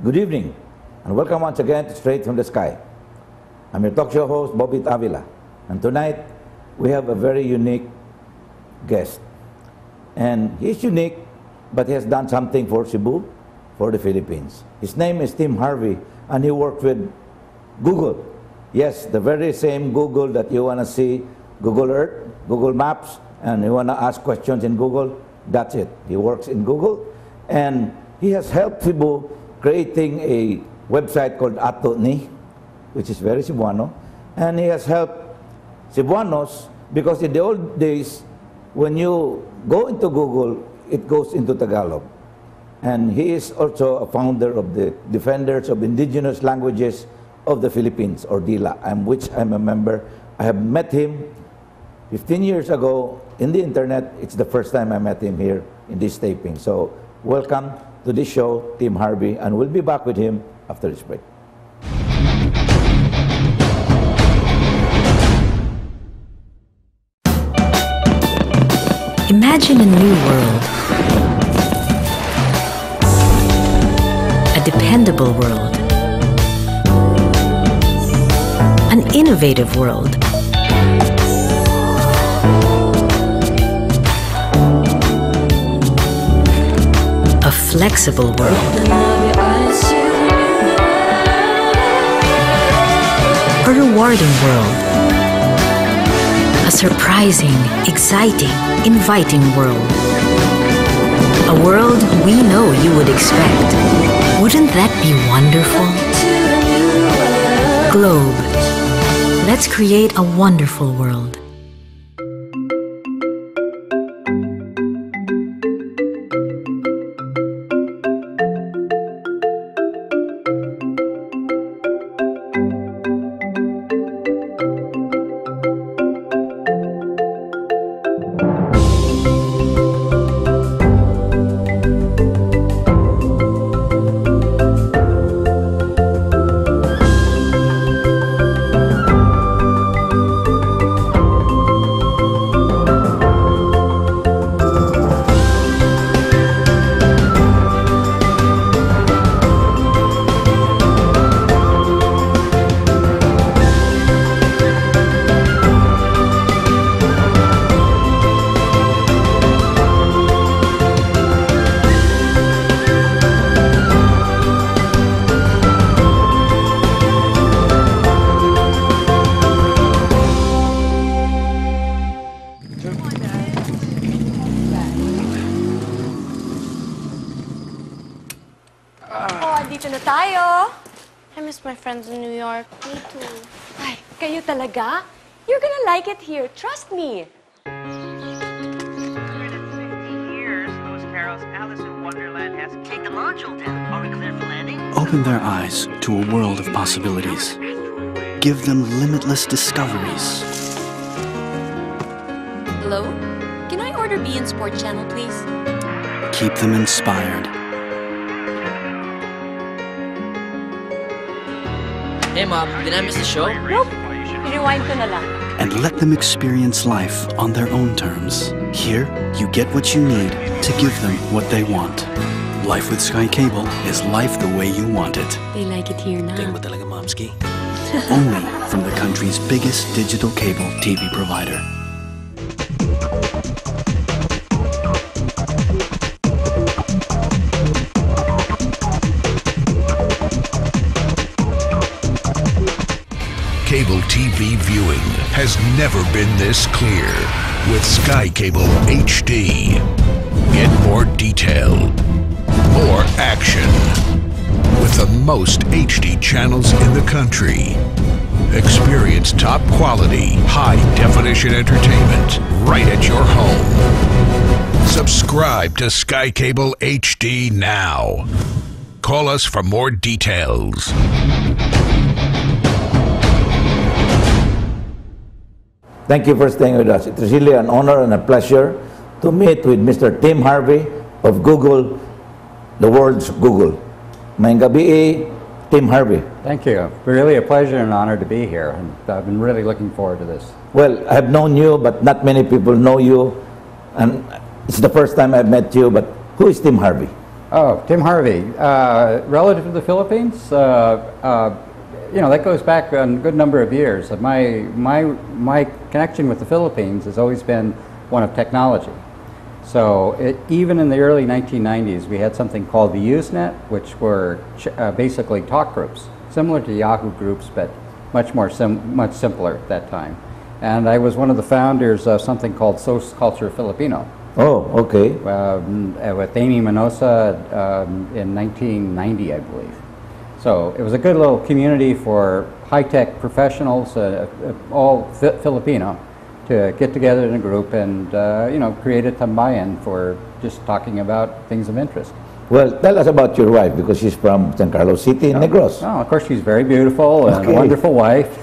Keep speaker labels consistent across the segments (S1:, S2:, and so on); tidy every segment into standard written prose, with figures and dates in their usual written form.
S1: Good evening, and welcome once again to Straight from the Sky. I'm your talk show host, Bobit Avila, and tonight we have a very unique guest. And he's unique, but he has done something for Cebu, for the Philippines. His name is Tim Harvey, and he worked with Google. Yes, the very same Google that you want to see, Google Earth, Google Maps, and you want to ask questions in Google, that's it. He works in Google, and he has helped Cebu creating a website called Ato Ni, which is very Cebuano, and he has helped Cebuanos because in the old days, when you go into Google, it goes into Tagalog. And he is also a founder of the Defenders of Indigenous Languages of the Philippines, or DILA, which I'm a member. I have met him 15 years ago in the internet. It's the first time I met him here in this taping. So welcome to this show, Tim Harvey, and we'll be back with him after this break.
S2: Imagine a new world. A dependable world. An innovative world. A flexible world. A rewarding world. A surprising, exciting, inviting world. A world we know you would expect. Wouldn't that be wonderful? Globe. Let's create a wonderful world.
S3: I miss my friends in New York. Me too.
S4: Ay, kayo talaga? You're gonna like it here. Trust me.
S5: 150 years, Lewis Carroll's Alice in Wonderland has take the module down. Are we clear for landing?
S6: Open their eyes to a world of possibilities. Give them limitless discoveries.
S7: Hello? Can I order B and Sport Channel, please?
S6: Keep them inspired.
S8: Hey Mom, did I miss the show?
S4: Nope. Rewind ko na lang.
S6: And let them experience life on their own terms. Here, you get what you need to give them what they want. Life with Sky Cable is life the way you want it.
S2: They like it here now.
S8: Tingin mo talaga, Momski?
S6: Only from the country's biggest digital cable TV provider.
S9: Cable TV viewing has never been this clear with Sky Cable HD. Get more detail, more action, with the most HD channels in the country. Experience top quality, high-definition entertainment right at your home. Subscribe to Sky Cable HD now. Call us for more details.
S1: Thank you for staying with us. It is really an honor and a pleasure to meet with Mr. Tim Harvey of Google, the world's Google. Mayang gabi, Tim Harvey.
S10: Thank you. Really a pleasure and honor to be here, and I've been really looking forward to this.
S1: Well, I've known you, but not many people know you, and it's the first time I've met you, but who is Tim Harvey?
S10: Oh, Tim Harvey. Relative to the Philippines, you know, that goes back a good number of years. My connection with the Philippines has always been one of technology. So even in the early 1990s, we had something called the Usenet, which were basically talk groups, similar to Yahoo groups, but much simpler at that time. And I was one of the founders of something called Social Culture Filipino.
S1: Oh, okay.
S10: With Amy Manosa in 1990, I believe. So it was a good little community for high-tech professionals, all Filipino, to get together in a group and you know, create a tambayan for just talking about things of interest.
S1: Well, tell us about your wife, because she's from San Carlos City, Negros.
S10: Oh, of course, she's very beautiful and a wonderful wife.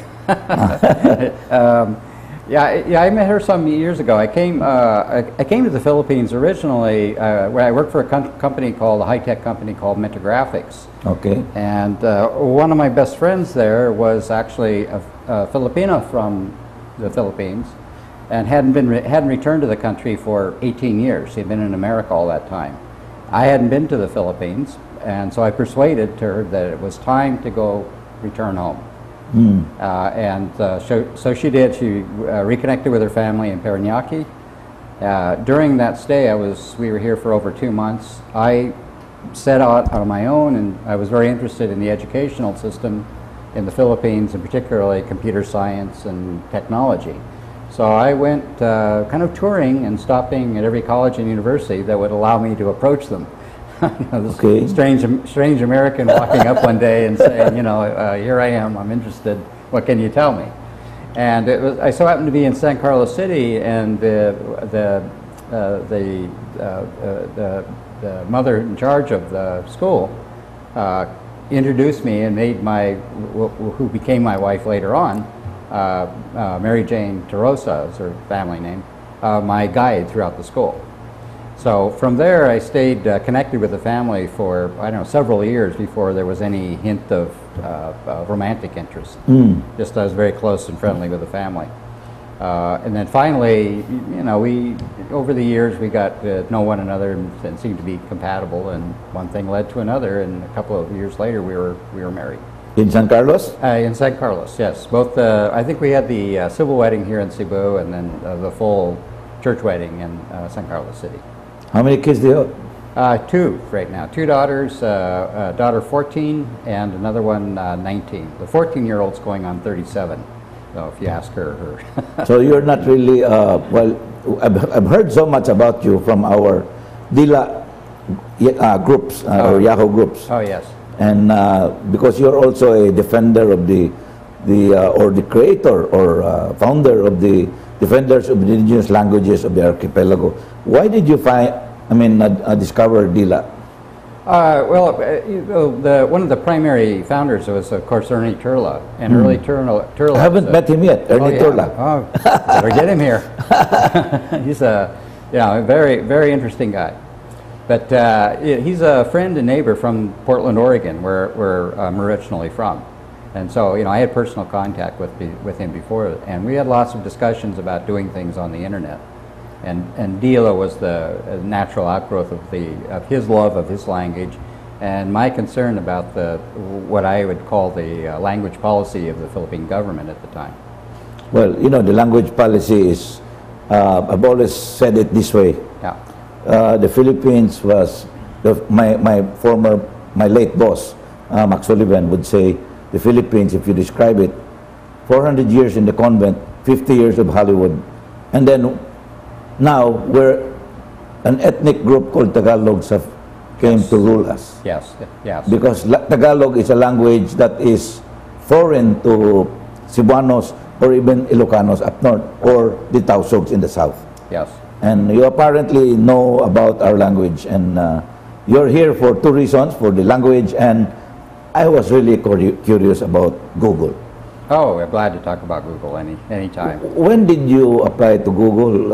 S10: Yeah, I met her some years ago. I came to the Philippines originally where I worked for a company called, a high-tech company called Metagraphics.
S1: Okay.
S10: And one of my best friends there was actually a Filipino from the Philippines, and hadn't returned to the country for 18 years. He'd been in America all that time. I hadn't been to the Philippines, and so I persuaded her that it was time to go return home. So she did. She reconnected with her family in Parañaque. During that stay, we were here for over 2 months. I set out on my own, and I was very interested in the educational system in the Philippines, and particularly computer science and technology. So I went kind of touring and stopping at every college and university that would allow me to approach them. You know, this strange American walking up one day and saying, you know, here I am, I'm interested, what can you tell me? And I so happened to be in San Carlos City, and the mother in charge of the school introduced me and made who became my wife later on, Mary Jane Tarosa is her family name, my guide throughout the school. So from there, I stayed connected with the family for, I don't know, several years before there was any hint of romantic interest. Just I was very close and friendly with the family. And then finally, you know, over the years, we got to know one another and seemed to be compatible, and one thing led to another, and a couple of years later, we were married.
S1: In San Carlos?
S10: In San Carlos, yes. Both, I think we had the civil wedding here in Cebu, and then the full church wedding in San Carlos City.
S1: How many kids do you have? 2 right now. 2 daughters, a daughter 14 and another one 19. The 14-year-old's going on 37. So if you ask her. So you're not really, well, I've heard so much about you from our Dila groups, or Yahoo groups.
S10: Oh, yes.
S1: And because you're also a defender of the creator or founder of the Defenders of the Indigenous Languages of the Archipelago. Why did you discover Dila?
S10: One of the primary founders was, of course, Ernie Turla. And Ernie Turla.
S1: I haven't met him yet, Ernie Turla.
S10: Oh, better get him here. He's a very, very interesting guy. But he's a friend and neighbor from Portland, Oregon, where I'm originally from. And so, you know, I had personal contact with him before, and we had lots of discussions about doing things on the internet. And Dila was the natural outgrowth of his love of his language, and my concern about what I would call the language policy of the Philippine government at the time.
S1: Well, you know, the language policy is, I've always said it this way.
S10: Yeah.
S1: The Philippines was, my late boss, Max Sullivan, would say, the Philippines, if you describe it, 400 years in the convent, 50 years of Hollywood. And then now we're an ethnic group called Tagalogs came to rule us.
S10: Yes, yes.
S1: Because Tagalog is a language that is foreign to Cebuanos or even Ilocanos up north, or the Tausogs in the south.
S10: Yes.
S1: And you apparently know about our language, and you're here for 2 reasons, for the language, and I was really curious about Google.
S10: Oh, we're glad to talk about Google anytime.
S1: When did you apply to Google?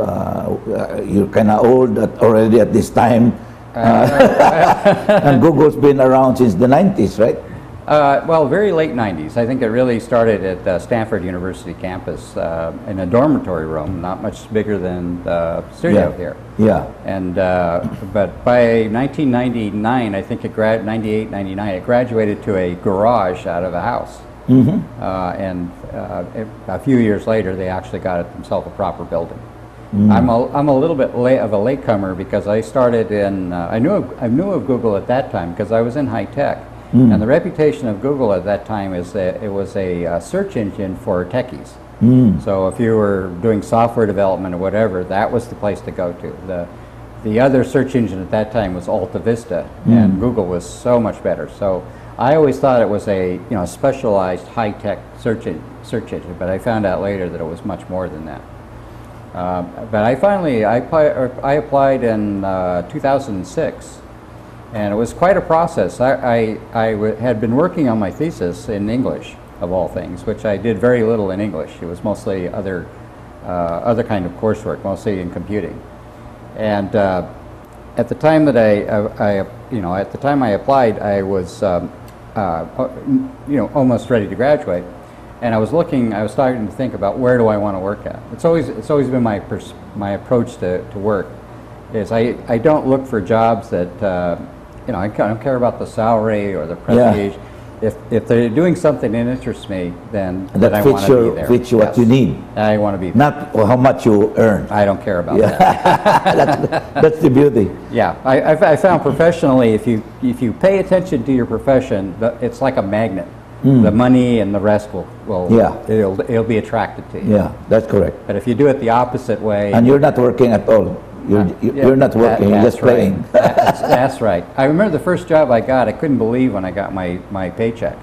S1: You're kind of old already at this time. And Google's been around since the 90s, right?
S10: Well, very late 90s. I think it really started at Stanford University campus in a dormitory room, not much bigger than the studio here.
S1: Yeah.
S10: And but by 1999, I think 98, 99, it graduated to a garage out of a house. And a few years later, they actually got it themselves a proper building. I'm a little bit of a latecomer because I started in I knew of Google at that time because I was in high tech. And the reputation of Google at that time is that it was a search engine for techies. So if you were doing software development or whatever, that was the place to go to. The other search engine at that time was Alta Vista, and Google was so much better. So I always thought it was a specialized high-tech search engine, but I found out later that it was much more than that. But I applied in 2006. And it was quite a process. I had been working on my thesis in English, of all things, which I did very little in English. It was mostly other kind of coursework, mostly in computing. And at the time that at the time I applied, I was almost ready to graduate, and I was starting to think about where do I want to work at. It's always been my approach to work. Is I don't look for jobs that I don't care about the salary or the prestige. If they're doing something that interests me, then I want to be there.
S1: Fits you what you need.
S10: I want to be there.
S1: Not how much you earn.
S10: I don't care about that.
S1: That's the beauty.
S10: Yeah, I found professionally, if you pay attention to your profession, it's like a magnet. The money and the rest it'll be attracted to you.
S1: Yeah, that's correct.
S10: But if you do it the opposite way,
S1: and you're not working at all. You're not working, you're just playing.
S10: That's right. I remember the first job I got, I couldn't believe when I got my paycheck.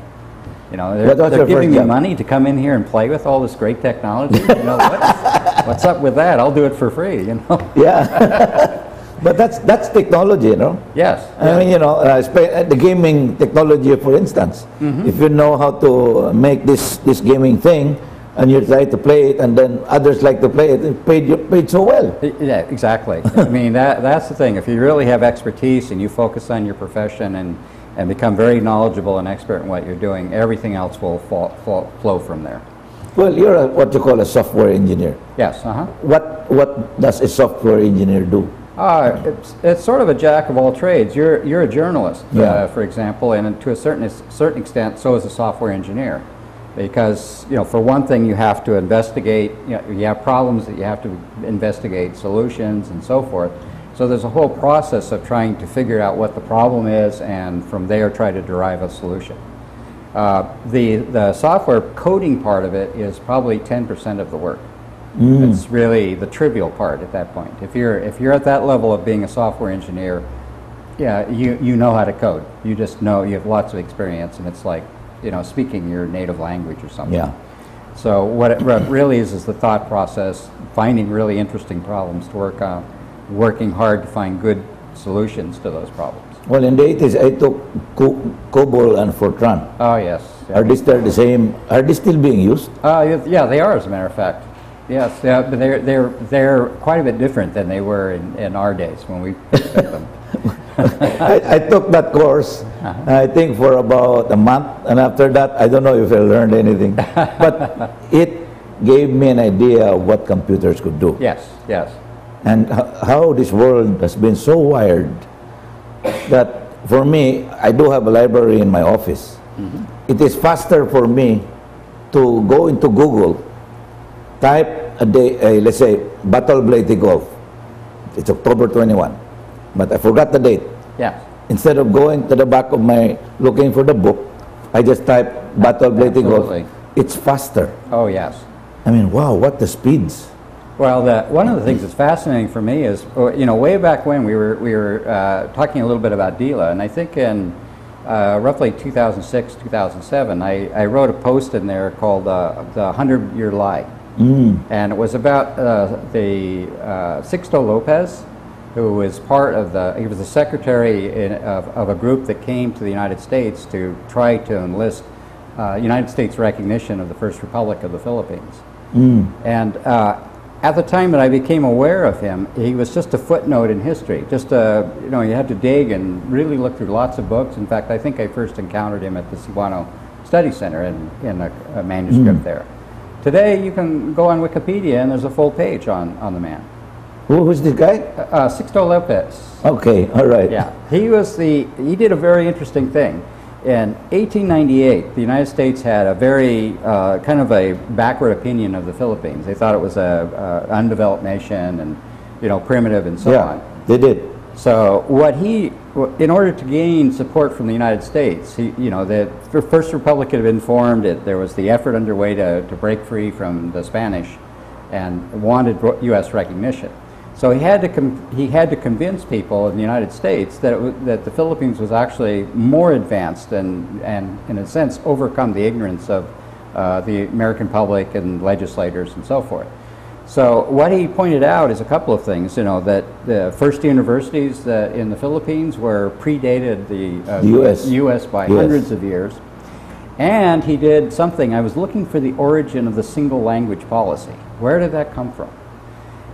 S10: They're giving me money to come in here and play with all this great technology. What's up with that? I'll do it for free, Yeah. But that's technology, Yes.
S1: I mean, the gaming technology, for instance. If you know how to make this gaming thing, and you try to play it, and then others like to play it, and paid so well.
S10: Yeah, exactly. I mean, that's the thing. If you really have expertise and you focus on your profession and become very knowledgeable and expert in what you're doing, everything else will flow from there.
S1: Well, you're what you call a software engineer.
S10: Yes.
S1: What does a software engineer do?
S10: It's sort of a jack of all trades. You're a journalist, for example, and to a certain extent, so is a software engineer. Because, for one thing, you have to investigate, you have problems that you have to investigate, solutions and so forth. So there's a whole process of trying to figure out what the problem is and from there try to derive a solution. The software coding part of it is probably 10% of the work. It's really the trivial part at that point. If you're at that level of being a software engineer, you know how to code. You just know, you have lots of experience, and it's like, speaking your native language or something.
S1: Yeah.
S10: So what it really is the thought process, finding really interesting problems to work on, working hard to find good solutions to those problems.
S1: Well, in the 80s, I took COBOL and Fortran.
S10: Oh, yes.
S1: Are they still the same? Are they still being used?
S10: Yeah, they are, as a matter of fact. Yes, but they're quite a bit different than they were in our days when we took them.
S1: I took that course, I think, for about a month, and after that, I don't know if I learned anything. But it gave me an idea of what computers could do.
S10: Yes, yes.
S1: And how this world has been so wired that, for me, I do have a library in my office. It is faster for me to go into Google, type a day, let's say, Battle Blade Golf. It's October 21. But I forgot the date.
S10: Yeah.
S1: Instead of going to the back of looking for the book, I just type Battle Blade Golf. It's faster.
S10: Oh, yes.
S1: I mean, wow, what the speeds.
S10: Well, one of the things that's fascinating for me is, way back when we were talking a little bit about DILA, and I think in roughly 2006, 2007, I wrote a post in there called The 100-Year Lie. And it was about Sixto Lopez, who was he was the secretary of a group that came to the United States to try to enlist United States recognition of the First Republic of the Philippines. And at the time that I became aware of him, he was just a footnote in history. Just you know, you had to dig and really look through lots of books. In fact, I think I first encountered him at the Cebuano Study Center in a manuscript there. Today, you can go on Wikipedia and there's a full page on the man.
S1: Who's this guy?
S10: Sixto Lopez.
S1: Okay, all right.
S10: Yeah, he did a very interesting thing. In 1898, the United States had a very kind of a backward opinion of the Philippines. They thought it was a undeveloped nation and, you know, primitive and so on.
S1: Yeah, they did.
S10: So in order to gain support from the United States, you know, the First Republic had been formed. There was the effort underway to break free from the Spanish, and wanted U.S. recognition. So he had to convince people in the United States that the Philippines was actually more advanced and in a sense overcome the ignorance of the American public and legislators and so forth. So what he pointed out is a couple of things. You know, that the first universities in the Philippines predated the U.S. by hundreds of years. And he did something. I was looking for the origin of the single language policy. Where did that come from?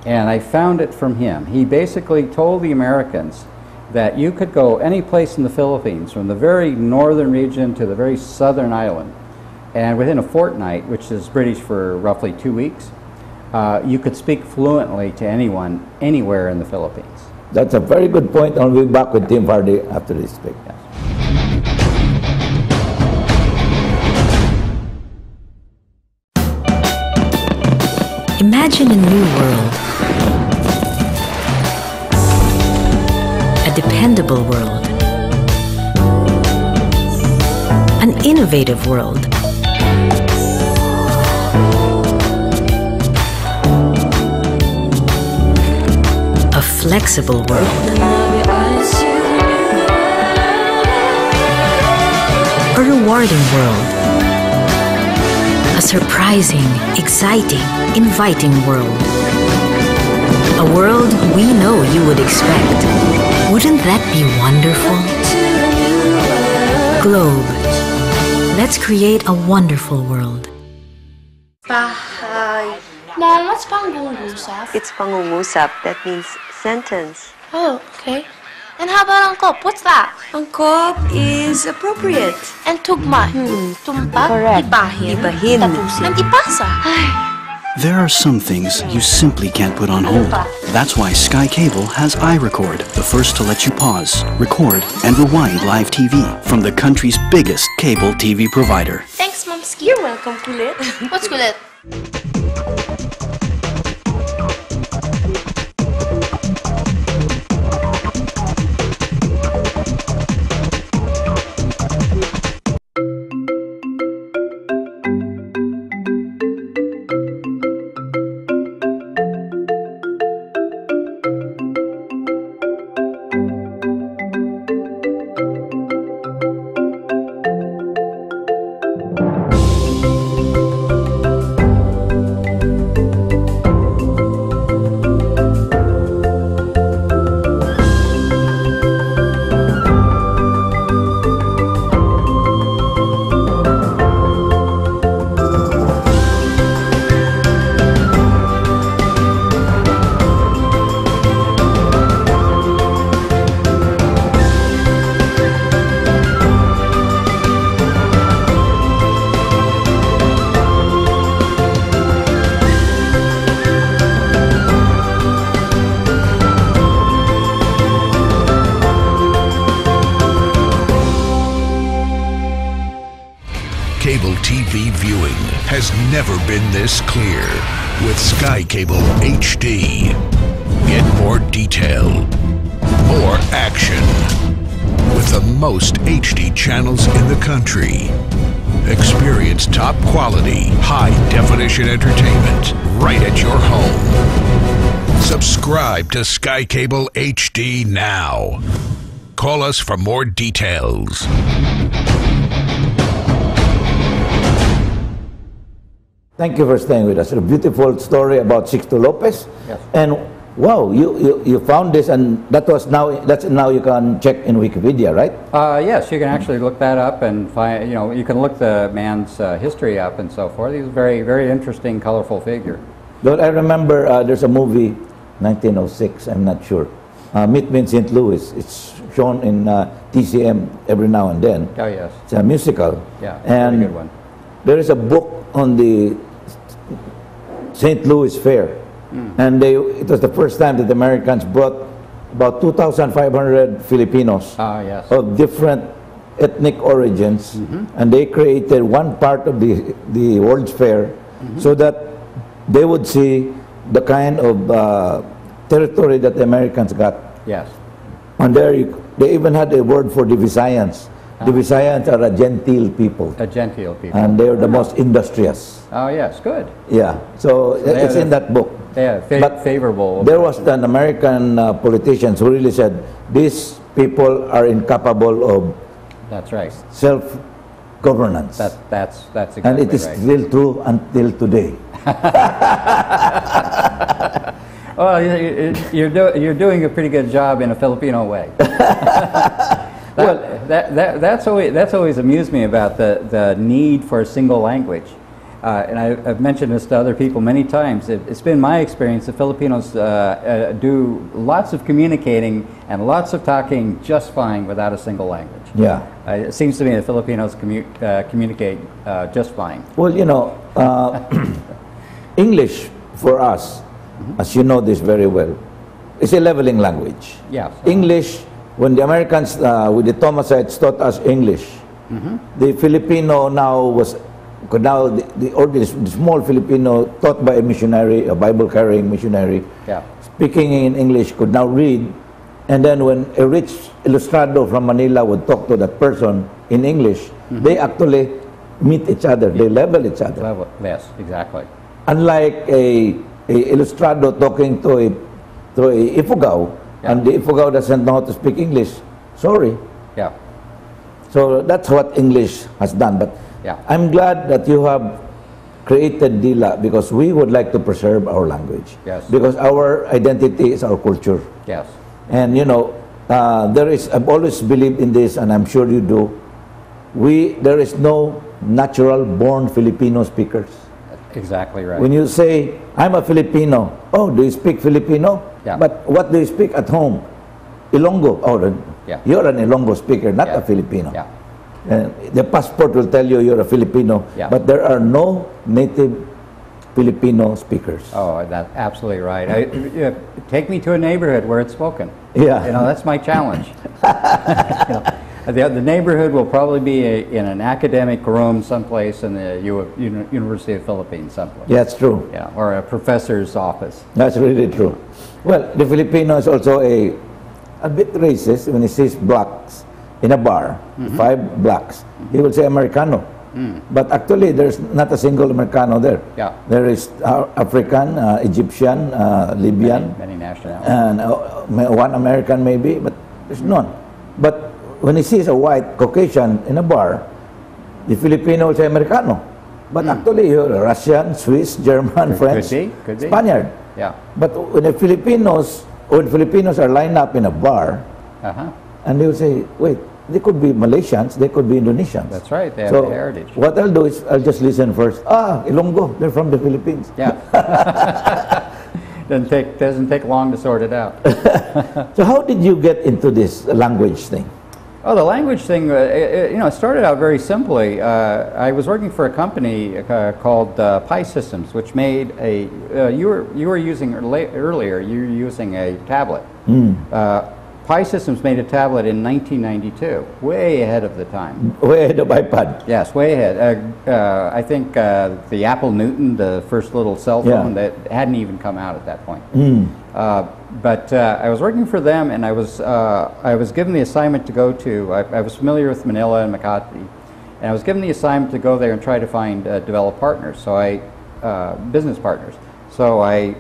S10: And I found it from him. He basically told the Americans that you could go any place in the Philippines, from the very northern region to the very southern island, and within a fortnight, which is British for roughly 2 weeks, you could speak fluently to anyone, anywhere in the Philippines.
S1: That's a very good point. I'll be back with Tim Harvey after this speak.
S10: Yes.
S2: Imagine a new world. A dependable world. An innovative world. A flexible world. A rewarding world. A surprising, exciting, inviting world. A world we know you would expect. Wouldn't that be wonderful? Globe. Let's create a wonderful world.
S3: Bahay. Mom, what's pangungusap?
S11: It's pangungusap. That means sentence.
S3: Oh, okay. And how about angkop? What's that?
S11: Angkop is appropriate.
S3: And tugma? Tumpa?
S11: Correct.
S3: Ibahin?
S11: Ibahin.
S3: Tapusin? And ipasa?
S6: There are some things you simply can't put on hold. That's why Sky Cable has iRecord, the first to let you pause, record, and rewind live TV from the country's biggest cable TV provider.
S3: Thanks, Momski. You're welcome, kulit. What's kulit?
S9: Cable TV viewing has never been this clear with Sky Cable HD. Get more detail, more action, with the most HD channels in the country. Experience top quality, high-definition entertainment right at your home. Subscribe to Sky Cable HD now. Call us for more details.
S1: Thank you for staying with us. A beautiful story about Sixto Lopez.
S10: Yes.
S1: And wow, you found this, and that's now you can check in Wikipedia, right?
S10: Yes, you can actually look that up and find. You know, you can look the man's history up and so forth. He's a very, very interesting, colorful figure.
S1: But I remember there's a movie, 1906, I'm not sure. Meet Me in St. Louis. It's shown in TCM every now and then.
S10: Oh, yes.
S1: It's a musical.
S10: Yeah,
S1: and
S10: very good one.
S1: there is a book on the St. Louis Fair. And it was the first time that the Americans brought about 2,500 Filipinos
S10: Yes.
S1: of different ethnic origins, and they created one part of the World's Fair so that they would see the kind of territory that the Americans got.
S10: Yes.
S1: And there, they even had a word for the Visayans. The Visayans are a genteel people.
S10: A genteel people.
S1: And they are the most industrious.
S10: Oh, yes, good.
S1: Yeah, so it's in that book.
S10: Yeah, favorable.
S1: There was an American politicians who really said, these people are incapable of
S10: That's right.
S1: self-governance.
S10: That's exactly
S1: and it is
S10: right.
S1: still true until today.
S10: Well, you're doing a pretty good job in a Filipino way. That's always amused me about the need for a single language. And I've mentioned this to other people many times. It's been my experience that Filipinos do lots of communicating and lots of talking just fine without a single language.
S1: Yeah.
S10: It seems to me that Filipinos communicate just fine.
S1: Well, you know, English for us, as you know this very well, is a leveling language.
S10: Yeah.
S1: English, when the Americans with the Thomasites taught us English, the Filipino the small Filipino taught by a missionary, a Bible-carrying missionary, speaking in English, could now read. And then when a rich ilustrado from Manila would talk to that person in English, they actually meet each other, they level each other.
S10: Yes, exactly.
S1: Unlike a ilustrado talking to a Ifugao, and the Ifugao doesn't know how to speak English, sorry.
S10: Yeah.
S1: So that's what English has done. But I'm glad that you have created DILA because we would like to preserve our language.
S10: Yes.
S1: Because our identity is our culture.
S10: Yes.
S1: And you know, I've always believed in this, and I'm sure you do. There is no natural born Filipino speakers.
S10: Exactly right.
S1: When you say, I'm a Filipino, oh, do you speak Filipino?
S10: Yeah.
S1: But what do you speak at home? Ilonggo. Oh, you're an Ilonggo speaker, not a Filipino.
S10: Yeah.
S1: And the passport will tell you you're a Filipino, but there are no native Filipino speakers.
S10: Oh, that's absolutely right. Take me to a neighborhood where it's spoken.
S1: Yeah.
S10: You know, that's my challenge. The neighborhood will probably be in an academic room someplace in the University of Philippines someplace.
S1: Yeah, that's true.
S10: Yeah, or a professor's office.
S1: That's really true. Well, the Filipino is also a bit racist when he sees blacks in a bar, 5 blacks. He will say Americano. But actually, there's not a single Americano there.
S10: Yeah.
S1: There is African, Egyptian, Libyan.
S10: Many nationalities.
S1: And one American maybe, but there's none. But when he sees a white Caucasian in a bar, the Filipino will say Americano. But actually, you're Russian, Swiss, German, French,
S10: could be.
S1: Spaniard.
S10: Yeah.
S1: But when Filipinos are lined up in a bar, and they will say, wait, they could be Malaysians, they could be Indonesians.
S10: That's right, they have
S1: so
S10: the heritage.
S1: What I'll do is I'll just listen first. Ilonggo, they're from the Philippines.
S10: Yeah. Doesn't take long to sort it out.
S1: So how did you get into this language thing?
S10: Oh, the language thing, it started out very simply. I was working for a company called Pi Systems, which made you were using earlier, you were using a tablet. Pi Systems made a tablet in 1992, way ahead of the time.
S1: Way ahead of iPad.
S10: Yes, way ahead. I think the Apple Newton, the first little cell phone, that hadn't even come out at that point. But I was working for them, and I was given the assignment to go to. I was familiar with Manila and Makati, and I was given the assignment to go there and try to find develop partners. So business partners. So I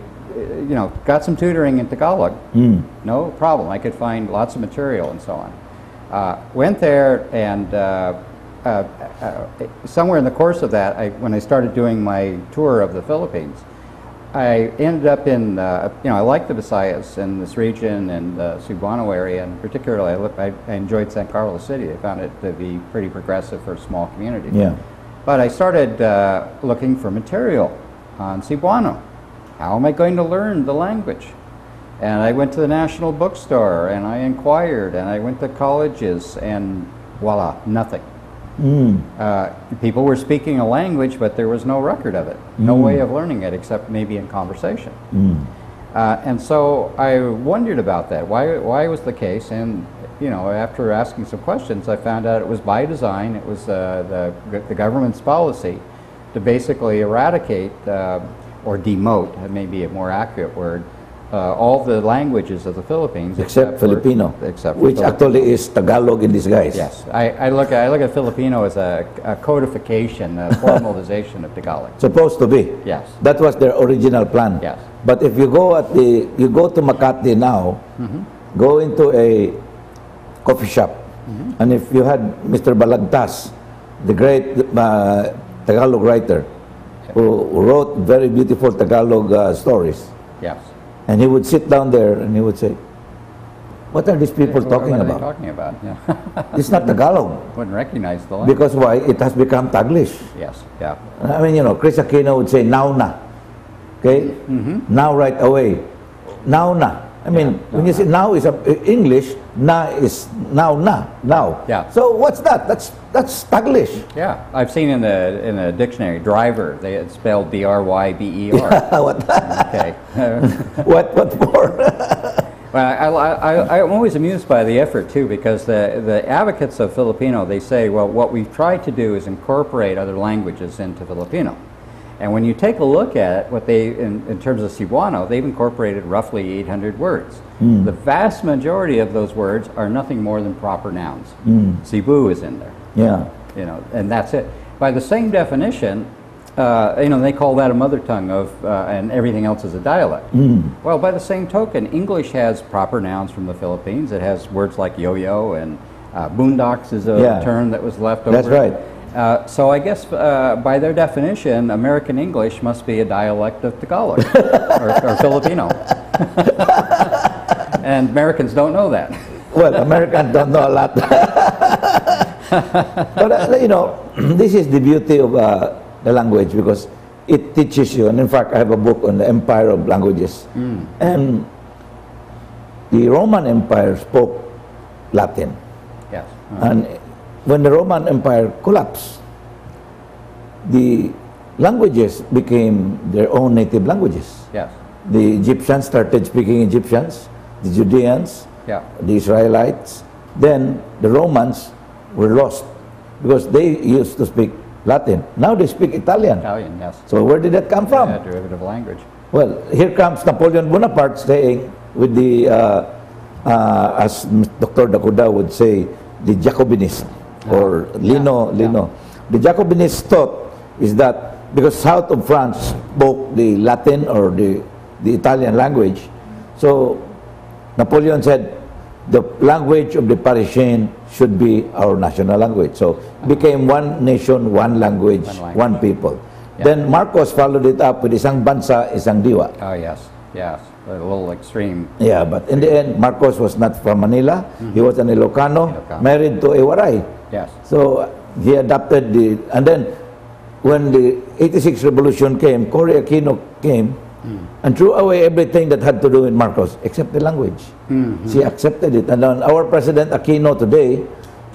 S10: got some tutoring in Tagalog. No problem. I could find lots of material and so on. Went there, and somewhere in the course of that, when I started doing my tour of the Philippines, I ended up in, I like the Visayas in this region and the Cebuano area, and particularly I enjoyed San Carlos City. I found it to be pretty progressive for a small community.
S1: Yeah.
S10: But I started looking for material on Cebuano. How am I going to learn the language? And I went to the National Bookstore, and I inquired, and I went to colleges, and voila, nothing. People were speaking a language, but there was no record of it, no way of learning it except maybe in conversation. And so I wondered about that. Why was the case? And you know, after asking some questions, I found out it was by design. It was the government's policy to basically eradicate or demote, that may be a more accurate word, all the languages of the Philippines
S1: except Filipino, which
S10: Filipino.
S1: Actually is Tagalog in disguise.
S10: Yes, I look at Filipino as a codification, a formalization of Tagalog.
S1: Supposed to be.
S10: Yes.
S1: That was their original plan.
S10: Yes.
S1: But if you go to Makati now, go into a coffee shop, and if you had Mr. Balagtas, the great Tagalog writer, who wrote very beautiful Tagalog stories.
S10: Yes.
S1: And he would sit down there and he would say, "What are these people talking
S10: what
S1: about?
S10: Are they talking about? Yeah.
S1: It's not Tagalog."
S10: Wouldn't recognize the language.
S1: Because why? It has become Taglish.
S10: Yes. Yeah.
S1: I mean, you know, Chris Aquino would say, "Now na." Okay? Now right away. Now na. I mean, when you say now is English, na is now na. Now.
S10: Yeah.
S1: So what's that? That's Taglish.
S10: Yeah. I've seen in the dictionary, driver, they had spelled D-R-Y-B-E-R.
S1: What?
S10: Okay.
S1: What for?
S10: Well, I'm always amused by the effort too, because the advocates of Filipino, they say, well, what we've tried to do is incorporate other languages into Filipino. And when you take a look at it, what they, in terms of Cebuano, they've incorporated roughly 800 words. The vast majority of those words are nothing more than proper nouns. Cebu is in there.
S1: Yeah.
S10: You know, and that's it. By the same definition, you know, they call that a mother tongue and everything else is a dialect. Well, by the same token, English has proper nouns from the Philippines. It has words like yo-yo, and boondocks is a term that was left over.
S1: That's right.
S10: So I guess by their definition, American English must be a dialect of Tagalog or Filipino. And Americans don't know that.
S1: Well, Americans don't know a lot. But, you know, this is the beauty of the language, because it teaches you. And in fact, I have a book on the empire of languages. And the Roman Empire spoke Latin.
S10: Yes.
S1: And when the Roman Empire collapsed, the languages became their own native languages.
S10: Yes.
S1: The Egyptians started speaking Egyptians, the Judeans, the Israelites. Then the Romans were lost because they used to speak Latin. Now they speak Italian.
S10: Italian, yes.
S1: So where did that come from?
S10: Yeah, derivative language.
S1: Well, here comes Napoleon Bonaparte saying with the, as Dr. Dakuda would say, the Jacobinist. Or Lino. The Jacobinist thought is that because south of France spoke the Latin or the Italian language, so Napoleon said the language of the Parisian should be our national language. So became one nation, one language, one people. Then Marcos followed it up with isang bansa, isang diwa.
S10: Oh yes, yes. A little extreme.
S1: Yeah, but in the end, Marcos was not from Manila. He was an Ilocano, married to a Waray.
S10: Yes.
S1: So he adopted and then when the 86 revolution came, Cory Aquino came and threw away everything that had to do with Marcos, except the language. She accepted it. And then our President Aquino today,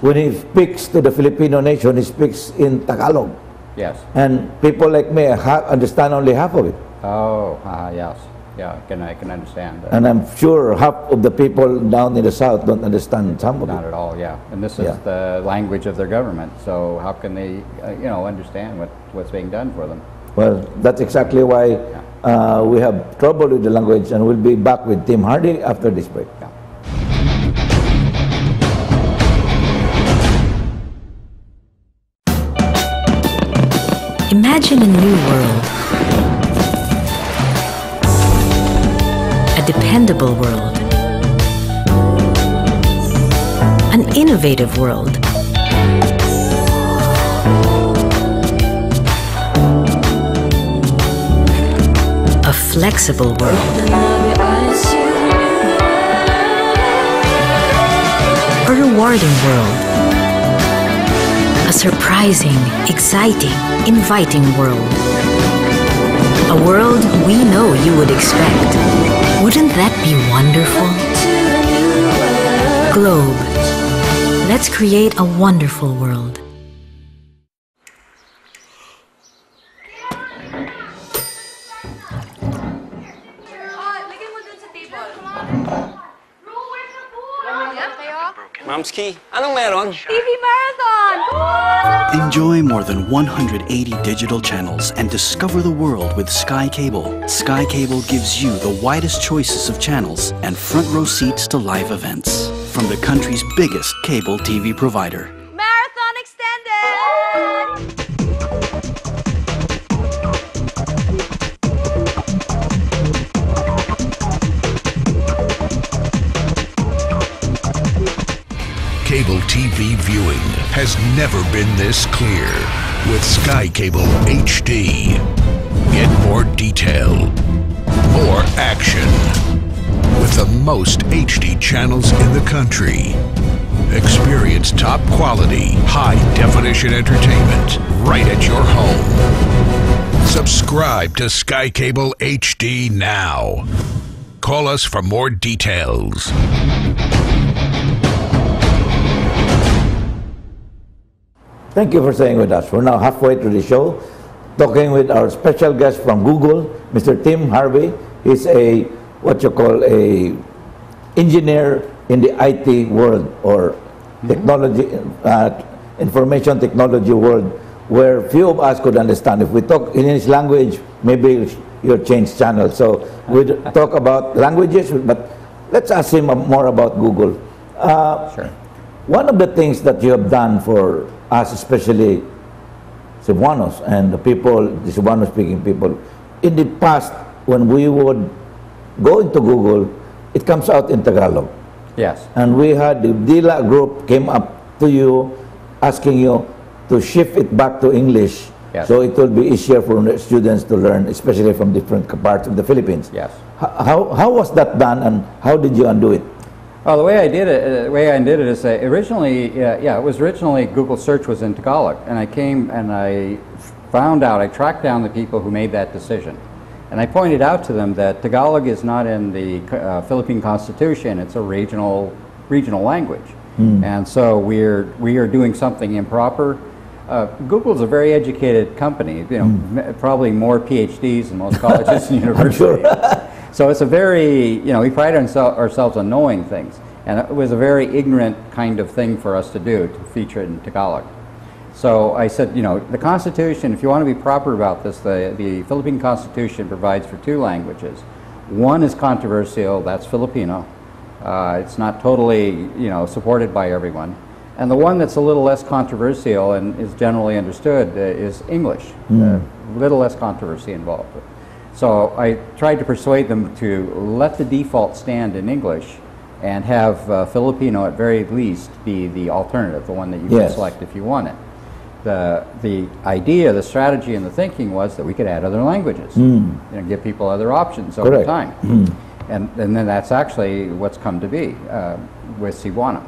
S1: when he speaks to the Filipino nation, he speaks in Tagalog.
S10: Yes.
S1: And people like me understand only half of it.
S10: Oh, yes. Yeah, I can understand that.
S1: And I'm sure half of the people down in the south don't understand some of it.
S10: Not at all, yeah. And this is the language of their government, so how can they, you know, understand what's being done for them?
S1: Well, that's exactly why we have trouble with the language, and we'll be back with Tim Harvey after this break.
S2: Imagine a new world. A dependable world. An innovative world. A flexible world. A rewarding world. A surprising, exciting, inviting world. A world we know you would expect. Wouldn't that be wonderful? Globe. Let's create a wonderful world.
S12: Momski, anong meron?
S4: TV Marathon! Come on!
S6: Enjoy more than 180 digital channels and discover the world with Sky Cable. Sky Cable gives you the widest choices of channels and front row seats to live events from the country's biggest cable TV provider.
S4: Marathon extended!
S9: Cable TV viewing has never been this clear. With Sky Cable HD, get more detail, more action, with the most HD channels in the country. Experience top quality, high-definition entertainment right at your home. Subscribe to Sky Cable HD now. Call us for more details.
S1: Thank you for staying with us. We're now halfway through the show, talking with our special guest from Google, Mr. Tim Harvey. He's a, what you call a engineer in the IT world, or technology, information technology world, where few of us could understand. If we talk in English language, maybe you'll change channel. So we talk about languages, but let's ask him more about Google.
S10: Sure.
S1: One of the things that you have done for us, especially Cebuanos and the people, the Cebuano-speaking people, in the past, when we would go into Google, it comes out in Tagalog.
S10: Yes.
S1: And we had the DILA group came up to you, asking you to shift it back to English,
S10: yes,
S1: so it will be easier for the students to learn, especially from different parts of the Philippines.
S10: Yes.
S1: How was that done, and how did you undo it?
S10: Well, the way I did it is originally, it was originally Google search was in Tagalog, and I came and I found out, I tracked down the people who made that decision, and I pointed out to them that Tagalog is not in the Philippine Constitution; it's a regional language, and so we are doing something improper. Google's a very educated company, you know, probably more PhDs than most colleges and universities. So it's a very, we pride ourselves on knowing things. And it was a very ignorant kind of thing for us to do, to feature it in Tagalog. So I said, the Constitution, if you want to be proper about this, the Philippine Constitution provides for two languages. One is controversial, that's Filipino. It's not totally, supported by everyone. And the one that's a little less controversial and is generally understood is English. A little less controversy involved. So I tried to persuade them to let the default stand in English and have Filipino at very least be the alternative, the one that you can select if you want it. The idea, the strategy, and the thinking was that we could add other languages, give people other options over time. And then that's actually what's come to be with Cebuano.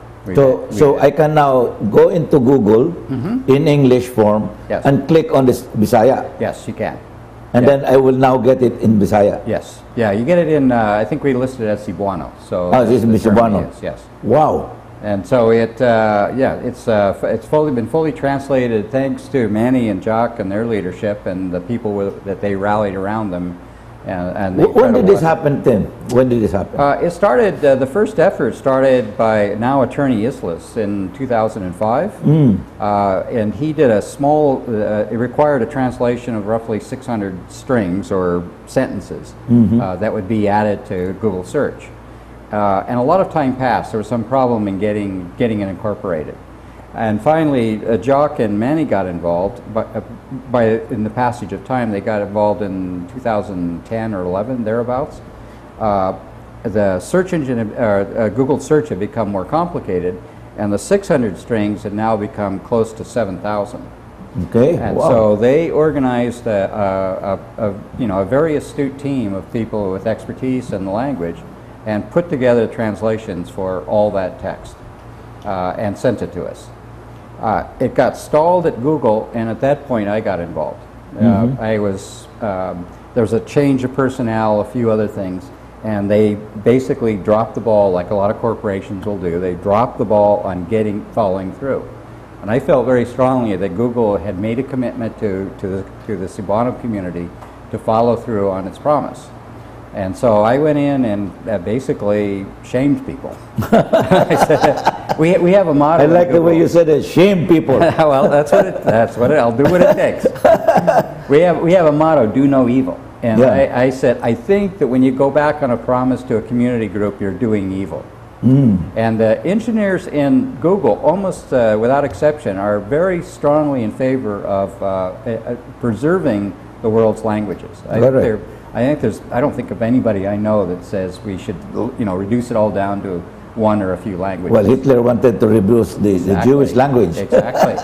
S1: So I can now go into Google in English form and click on this Bisaya.
S10: Yes, you can.
S1: And then I will now get it in Bisaya.
S10: Yes. Yeah, you get it in, I think we listed it as Cebuano. So
S1: this is Cebuano.
S10: Yes.
S1: Wow.
S10: And so it's been fully translated thanks to Manny and Jock and their leadership and the people that they rallied around them. And
S1: when did this happen, Tim? When did this happen?
S10: It started, the first effort started by now Attorney Islas in 2005. And he did a small, it required a translation of roughly 600 strings or sentences that would be added to Google search. And a lot of time passed. There was some problem in getting it incorporated. And finally, Jock and Manny got involved, but in the passage of time, they got involved in 2010 or 11, thereabouts. The search engine, Google search had become more complicated, and the 600 strings had now become close to 7,000.
S1: Okay.
S10: And so they organized a very astute team of people with expertise in the language, and put together translations for all that text, and sent it to us. It got stalled at Google, and at that point I got involved. I was There was a change of personnel, a few other things, and they basically dropped the ball like a lot of corporations will do. They dropped the ball on following through. And I felt very strongly that Google had made a commitment to the Cebuano community to follow through on its promise. And so I went in and basically shamed people. I said, we have a motto.
S1: I like the way you said it, shame people.
S10: Well, I'll do what it takes. We have a motto, do no evil. And
S1: Yeah.
S10: I said, I think that when you go back on a promise to a community group, you're doing evil. And the engineers in Google, almost without exception, are very strongly in favor of preserving the world's languages. I don't think of anybody I know that says we should, reduce it all down to one or a few languages.
S1: Well, Hitler wanted to reduce the Jewish language.
S10: Exactly.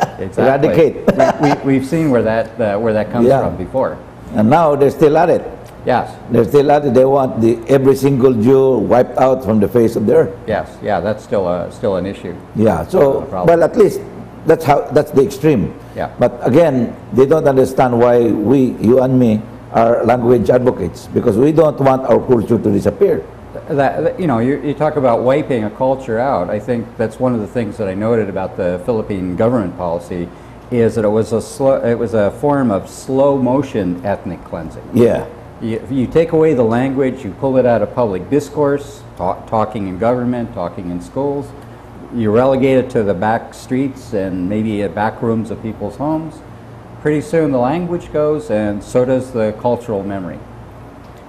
S1: Eradicate.
S10: We've seen where that comes from before.
S1: And now they're still at it.
S10: Yes.
S1: They're still at it. They want every single Jew wiped out from the face of the earth.
S10: Yes. Yeah, that's still an issue.
S1: Yeah. So, well, at least that's the extreme.
S10: Yeah.
S1: But again, they don't understand why you and me, are language advocates, because we don't want our culture to disappear.
S10: You talk about wiping a culture out. I think that's one of the things that I noted about the Philippine government policy, is that it was a form of slow motion ethnic cleansing.
S1: Yeah.
S10: You take away the language, you pull it out of public discourse, talking in government, talking in schools. You relegate it to the back streets and maybe back rooms of people's homes. Pretty soon the language goes, and so does the cultural memory.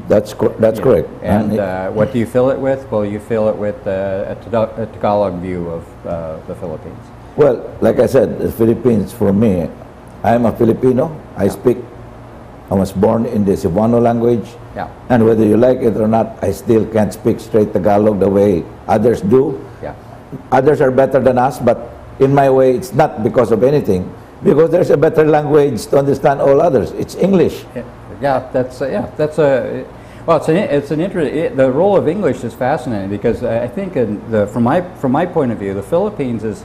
S1: That's correct.
S10: And what do you fill it with? Well, you fill it with a Tagalog view of the Philippines.
S1: Well, like I said, the Philippines, for me, I'm a Filipino. I was born in the Cebuano language.
S10: Yeah.
S1: And whether you like it or not, I still can't speak straight Tagalog the way others do.
S10: Yeah.
S1: Others are better than us, but in my way, it's not because of anything. Because there's a better language to understand all others. It's English.
S10: The role of English is fascinating, because I think from my point of view, the Philippines is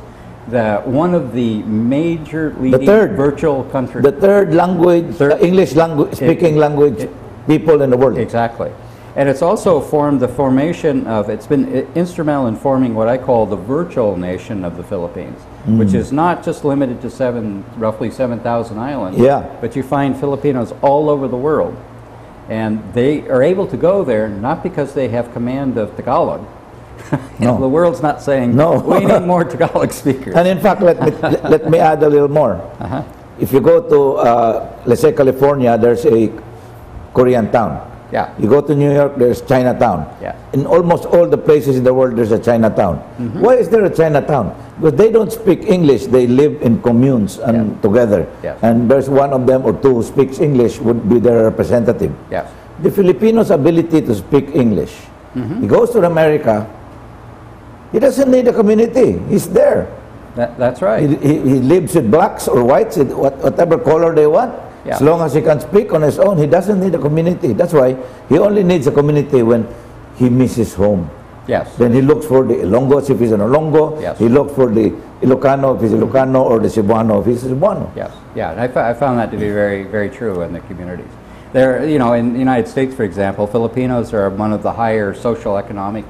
S10: one of the major leading virtual countries.
S1: The third language, English language, speaking language people in the world.
S10: Exactly. And it's also it's been instrumental in forming what I call the virtual nation of the Philippines, which is not just limited to roughly 7,000 islands, but you find Filipinos all over the world. And they are able to go there not because they have command of Tagalog.
S1: No.
S10: The world's not saying,
S1: no,
S10: we need more Tagalog speakers.
S1: And in fact, let me add a little more. If you go to, let's say, California, there's a Korean town.
S10: Yeah.
S1: You go to New York, there's Chinatown.
S10: Yeah.
S1: In almost all the places in the world, there's a Chinatown. Why is there a Chinatown? Because they don't speak English. They live in communes and together.
S10: Yes.
S1: And there's one of them or two who speaks English, would be their representative.
S10: Yes.
S1: The Filipinos' ability to speak English. He goes to America. He doesn't need a community. He's there.
S10: That's right.
S1: He lives with blacks or whites, whatever color they want.
S10: Yeah.
S1: As long as he can speak on his own, he doesn't need a community. That's why he only needs a community when he misses home.
S10: Yes.
S1: Then he looks for the Ilonggos if he's an Ilonggo.
S10: Yes.
S1: He looks for the Ilocano if he's Ilocano, or the Cebuano if he's Cebuano.
S10: Yes. Yeah. And I found that to be very, very true in the communities. There, in the United States, for example, Filipinos are one of the higher social economic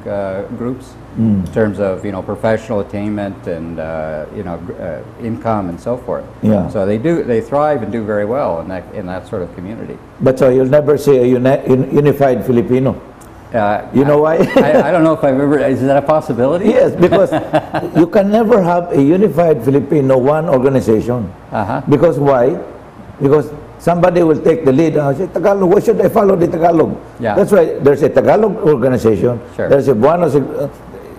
S10: groups in terms of professional attainment and income and so forth.
S1: Yeah.
S10: So they thrive and do very well in that sort of community.
S1: But so you'll never see a unified Filipino. You know why?
S10: I don't know if I've ever. Is that a possibility?
S1: Yes, because you can never have a unified Filipino, one organization. Because why? Because somebody will take the lead and say, Tagalog, why should I follow the Tagalog?
S10: Yeah.
S1: That's why there's a Tagalog organization, there's a Cebuano,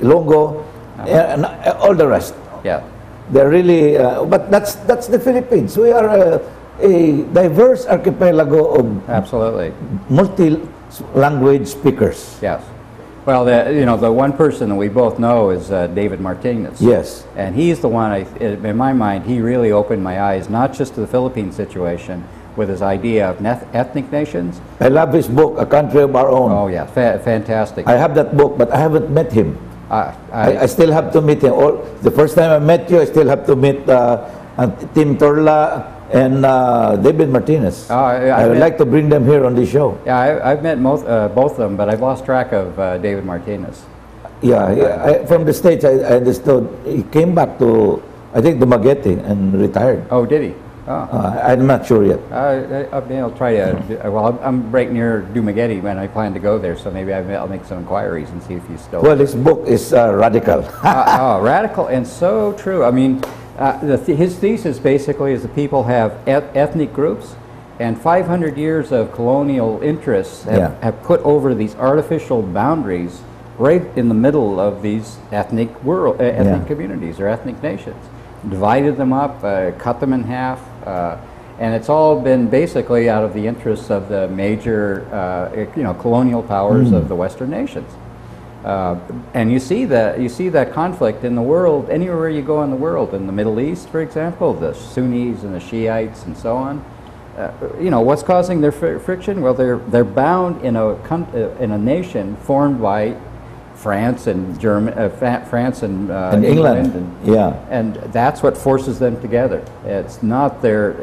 S1: Ilonggo, and all the rest.
S10: Yeah.
S1: They're really, but that's the Philippines. We are a diverse archipelago of multi-language speakers.
S10: Yes. Well, the one person that we both know is David Martinez.
S1: Yes.
S10: And he's the one, in my mind, he really opened my eyes, not just to the Philippine situation, with his idea of ethnic nations.
S1: I love his book, A Country of Our Own.
S10: Oh, yeah, fantastic.
S1: I have that book, but I haven't met him. I still have to meet him. The first time I met you, I still have to meet Tim Torla, and David Martinez. I would
S10: met-
S1: like to bring them here on the show.
S10: Yeah, I've met both of them, but I've lost track of David Martinez.
S1: From the States, I understood he came back to, I think, Dumaguete and retired.
S10: Oh, did he? Oh.
S1: I'm not sure yet.
S10: I'll try to. Well, I'm right near Dumaguete when I plan to go there, so maybe I'll make some inquiries and see if he's still.
S1: Well, his book is radical.
S10: Radical and so true. I mean, his thesis basically is that people have ethnic groups, and 500 years of colonial interests have put over these artificial boundaries right in the middle of these ethnic communities or ethnic nations. Divided them up, cut them in half, and it's all been basically out of the interests of the major, colonial powers of the Western nations. And you see that conflict in the world anywhere you go in the world. In the Middle East, for example, the Sunnis and the Shiites and so on. What's causing their friction? Well, they're bound in a nation formed by France and France and
S1: England,
S10: and that's what forces them together. It's not their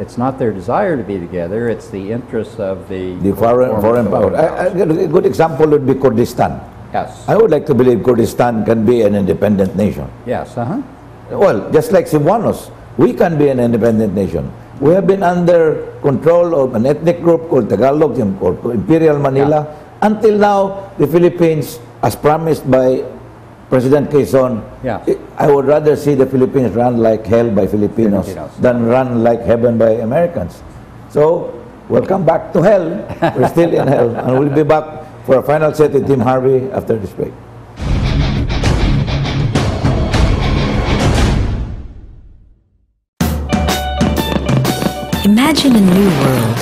S10: desire to be together. It's the interests of the
S1: foreign power. A good example would be Kurdistan.
S10: Yes,
S1: I would like to believe Kurdistan can be an independent nation.
S10: Yes,
S1: Well, just like Cebuanos, we can be an independent nation. We have been under control of an ethnic group called Tagalog or Imperial Manila until now. The Philippines, as promised by President Quezon, I would rather see the Philippines run like hell by Filipinos than run like heaven by Americans. So, welcome back to hell. We're still in hell. And we'll be back for a final set with Tim Harvey after this break.
S2: Imagine a new world.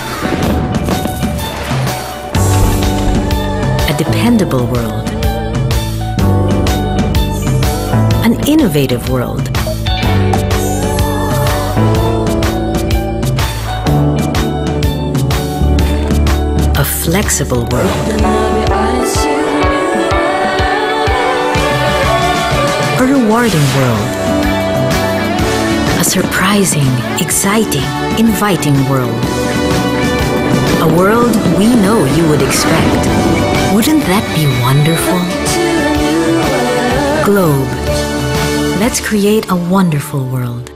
S2: A dependable world. An innovative world. A flexible world. A rewarding world. A surprising, exciting, inviting world. A world we know you would expect. Wouldn't that be wonderful? Globe. Let's create a wonderful world.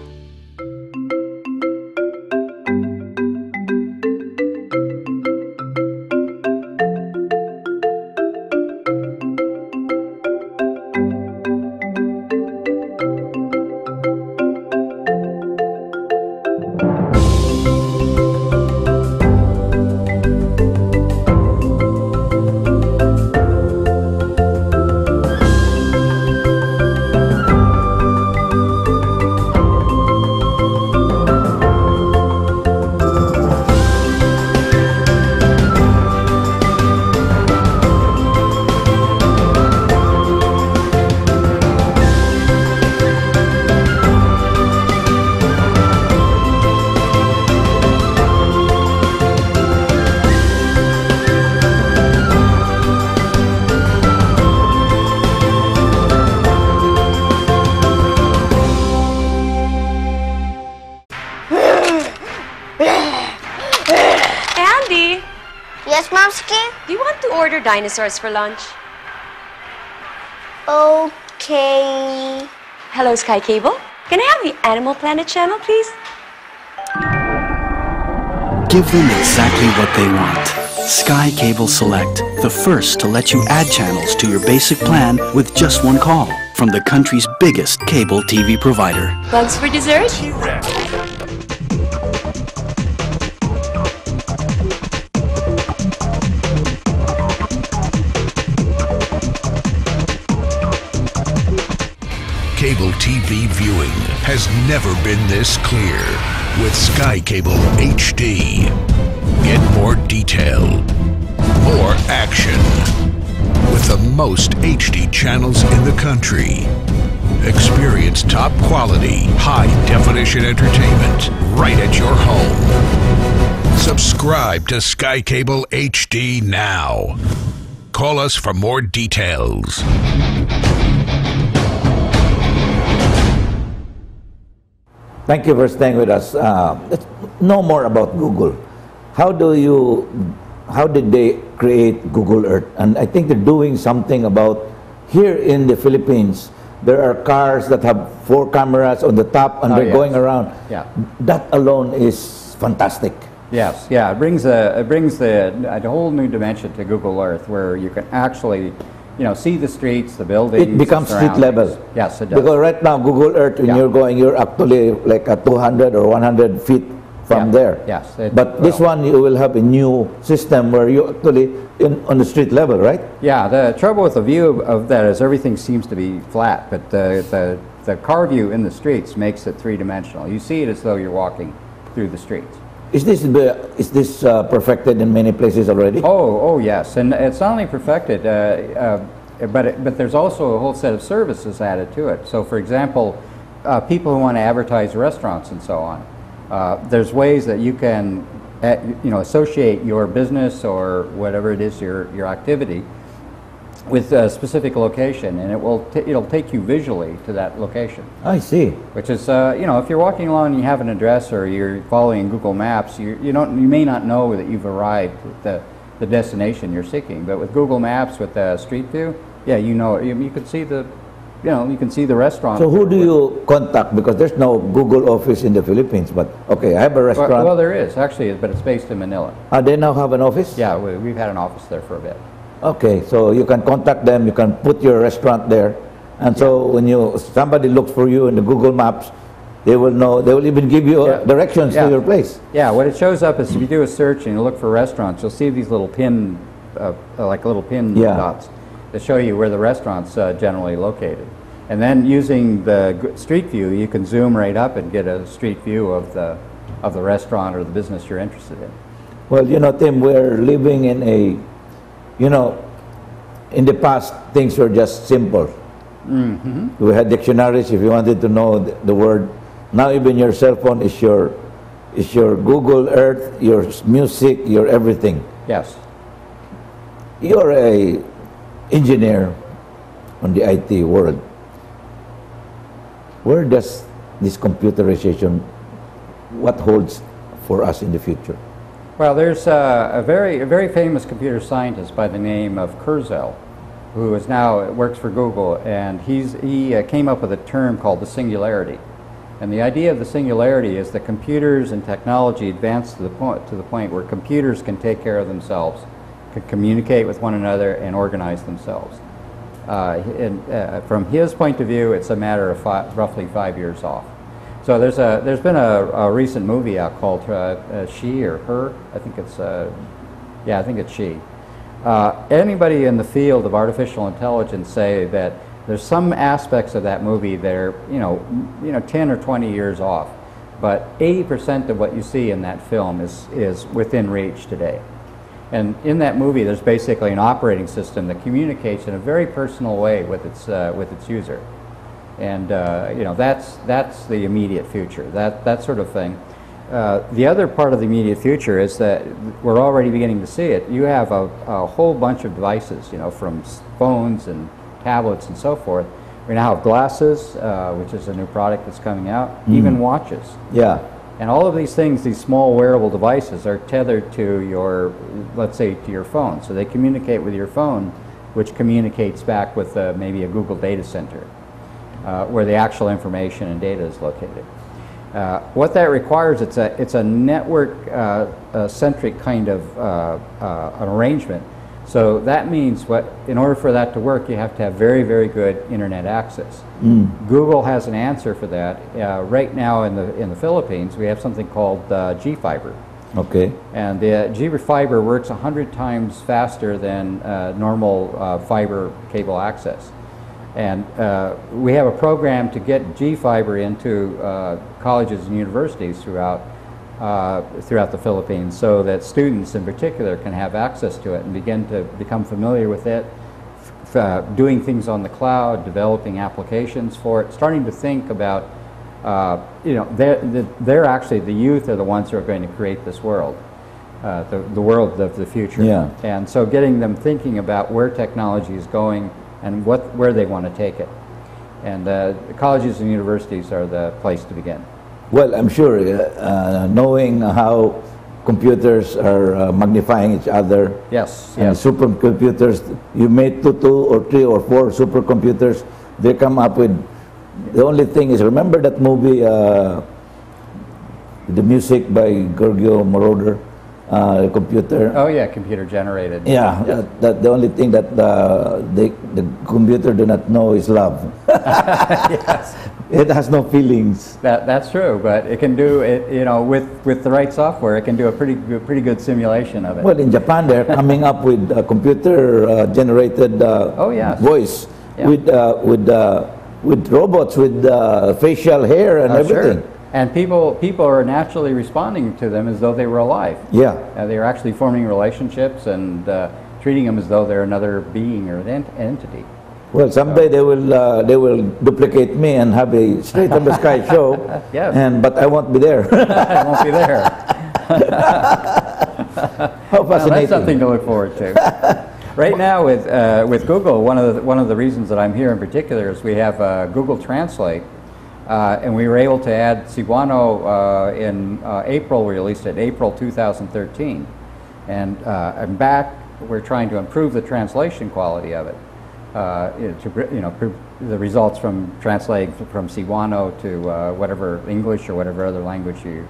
S3: Yes, Momski?
S4: Do you want to order dinosaurs for lunch?
S3: Okay.
S4: Hello, Sky Cable. Can I have the Animal Planet channel, please?
S6: Give them exactly what they want. Sky Cable Select, the first to let you add channels to your basic plan with just one call from the country's biggest cable TV provider.
S4: Bugs for dessert?
S9: Cable TV viewing has never been this clear with Sky Cable HD. Get more detail, more action, with the most HD channels in the country. Experience top quality, high-definition entertainment right at your home. Subscribe to Sky Cable HD now. Call us for more details.
S1: Thank you for staying with us. Let's know more about Google. How did they create Google Earth? And I think they're doing something about here in the Philippines. There are cars that have 4 cameras on the top and they're going around.
S10: Yeah.
S1: That alone is fantastic.
S10: Yes, yeah, it brings a whole new dimension to Google Earth where you can actually, see the streets, the buildings.
S1: It becomes street level.
S10: Yes, it does.
S1: Because right now, Google Earth, when you're going, you're actually like at 200 or 100 feet from there.
S10: Yes.
S1: But this one, you will have a new system where you actually on the street level, right?
S10: Yeah, the trouble with the view of that is everything seems to be flat, but the car view in the streets makes it 3-dimensional. You see it as though you're walking through the streets.
S1: Is this perfected in many places already?
S10: Oh yes, and it's not only perfected, but there's also a whole set of services added to it. So, for example, people who want to advertise restaurants and so on, there's ways that you can, associate your business or whatever it is your activity with a specific location, and it'll take you visually to that location.
S1: I see.
S10: Which is, if you're walking along and you have an address or you're following Google Maps, you may not know that you've arrived at the destination you're seeking. But with Google Maps, with the Street View, yeah, you can see the restaurant.
S1: So who do you contact? Because there's no Google office in the Philippines. But okay, I have a restaurant.
S10: Well, there is actually, but it's based in Manila.
S1: They now have an office?
S10: Yeah, we've had an office there for a bit.
S1: Okay, so you can contact them, you can put your restaurant there, and so when somebody looks for you in the Google Maps, they will know, they will even give you directions to your place.
S10: Yeah, what it shows up is if you do a search and you look for restaurants, you'll see these little pin, dots that show you where the restaurant's generally located. And then using the Street View, you can zoom right up and get a street view of the restaurant or the business you're interested in.
S1: Well, Tim, we're living in in the past, things were just simple.
S10: Mm-hmm.
S1: We had dictionaries if you wanted to know the word. Now even your cell phone is your Google Earth, your music, your everything.
S10: Yes.
S1: You're a engineer on the IT world. Where does this computerization, what holds for us in the future?
S10: Well, there's a very famous computer scientist by the name of Kurzweil, who is now works for Google, and he came up with a term called the singularity. And the idea of the singularity is that computers and technology advance to the point where computers can take care of themselves, can communicate with one another, and organize themselves. From his point of view, it's a matter of roughly 5 years off. So there's been a recent movie out called She or Her. I think it's She. Anybody in the field of artificial intelligence say that there's some aspects of that movie that are 10 or 20 years off, but 80% of what you see in that film is within reach today. And in that movie, there's basically an operating system that communicates in a very personal way with its user. And that's the immediate future, that sort of thing. The other part of the immediate future is that we're already beginning to see it. You have a whole bunch of devices, from phones and tablets and so forth. We now have glasses, which is a new product that's coming out, even watches.
S1: Yeah.
S10: And all of these things, these small wearable devices, are tethered to let's say, to your phone. So they communicate with your phone, which communicates back with maybe a Google data center, where the actual information and data is located. What that requires, it's a network-centric kind of an arrangement. So that means in order for that to work, you have to have very, very good internet access. Google has an answer for that. Right now in the Philippines, we have something called G-Fiber.
S1: Okay.
S10: And the G-Fiber works 100 times faster than normal fiber cable access. And we have a program to get G-Fiber into colleges and universities throughout the Philippines, so that students in particular can have access to it and begin to become familiar with it, doing things on the cloud, developing applications for it, starting to think about, they're actually, the youth are the ones who are going to create this world, the world of the future.
S1: Yeah.
S10: And so getting them thinking about where technology is going and where they want to take it. And colleges and universities are the place to begin.
S1: Well, I'm sure, knowing how computers are magnifying each other.
S10: Yes,
S1: and
S10: yes.
S1: supercomputers, you made two or three or four supercomputers, they come up with, the only thing is, remember that movie, the music by Giorgio Moroder, computer?
S10: Oh yeah, computer generated.
S1: Yeah, that the only thing that the computer do not know is love.
S10: Yes.
S1: It has no feelings.
S10: That's true, but it can do it. You know, with the right software, it can do a pretty good simulation of it.
S1: Well, in Japan, they're coming up with a computer generated
S10: oh yes.
S1: voice,
S10: yeah.
S1: with robots with facial hair and everything.
S10: Sure. And people are naturally responding to them as though they were alive.
S1: Yeah.
S10: They're actually forming relationships and treating them as though they're another being or an entity.
S1: Well, someday they will duplicate me and have a Straight from the Sky show.
S10: Yes.
S1: But I won't be there.
S10: I won't be there.
S1: How fascinating!
S10: That's something to look forward to. Right now, with Google, one of the reasons that I'm here in particular is we have Google Translate, and we were able to add Cebuano in April. We released it April 2013, and I'm back. We're trying to improve the translation quality of it. The results from translating from Cebuano to whatever English or whatever other language you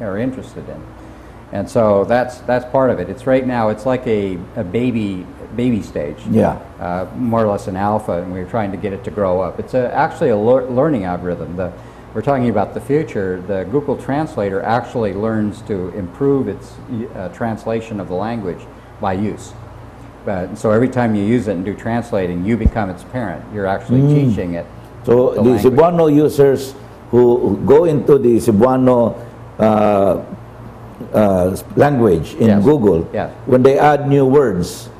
S10: are interested in, and so that's part of it. It's right now it's like a baby stage.
S1: Yeah.
S10: More or less an alpha, and we're trying to get it to grow up. It's actually a learning algorithm. We're talking about the future. The Google Translator actually learns to improve its translation of the language by use. So every time you use it and do translating, you become its parent. You're actually teaching it.
S1: So the Cebuano users who go into the Cebuano language in
S10: yes.
S1: Google,
S10: yes.
S1: when they add new words,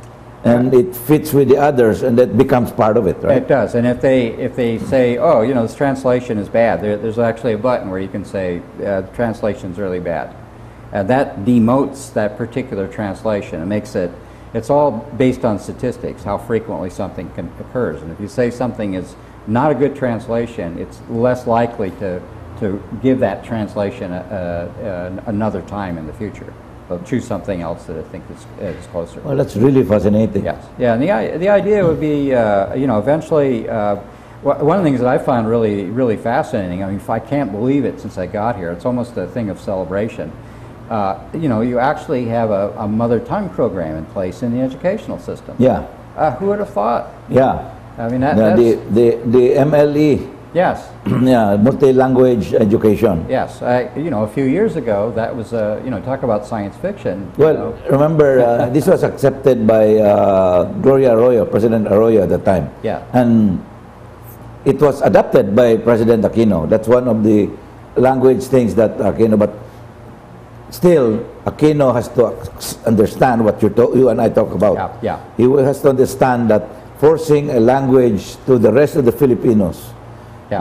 S1: and it fits with the others, and that becomes part of it, right?
S10: It does. And if they say, oh, you know, this translation is bad, there's actually a button where you can say, the translation's really bad. That demotes that particular translation. It makes it. It's all based on statistics, how frequently something occurs. And if you say something is not a good translation, it's less likely to give that translation another time in the future. They'll choose something else that I think is closer.
S1: Well, that's really fascinating.
S10: Yes. Yeah, and the idea would be, eventually, one of the things that I found really fascinating, I mean, I can't believe it since I got here, it's almost a thing of celebration. You actually have a mother tongue program in place in the educational system.
S1: Yeah.
S10: Who would have thought?
S1: Yeah.
S10: I mean, that's...
S1: The MLE.
S10: Yes.
S1: Yeah, multi-language education.
S10: Yes. A few years ago, that was, talk about science fiction.
S1: Well, remember, this was accepted by Gloria Arroyo, President Arroyo at the time.
S10: Yeah.
S1: And it was adopted by President Aquino. That's one of the language things that Aquino, but still, Aquino has to understand what you and I talk about.
S10: Yeah, yeah.
S1: He has to understand that forcing a language to the rest of the Filipinos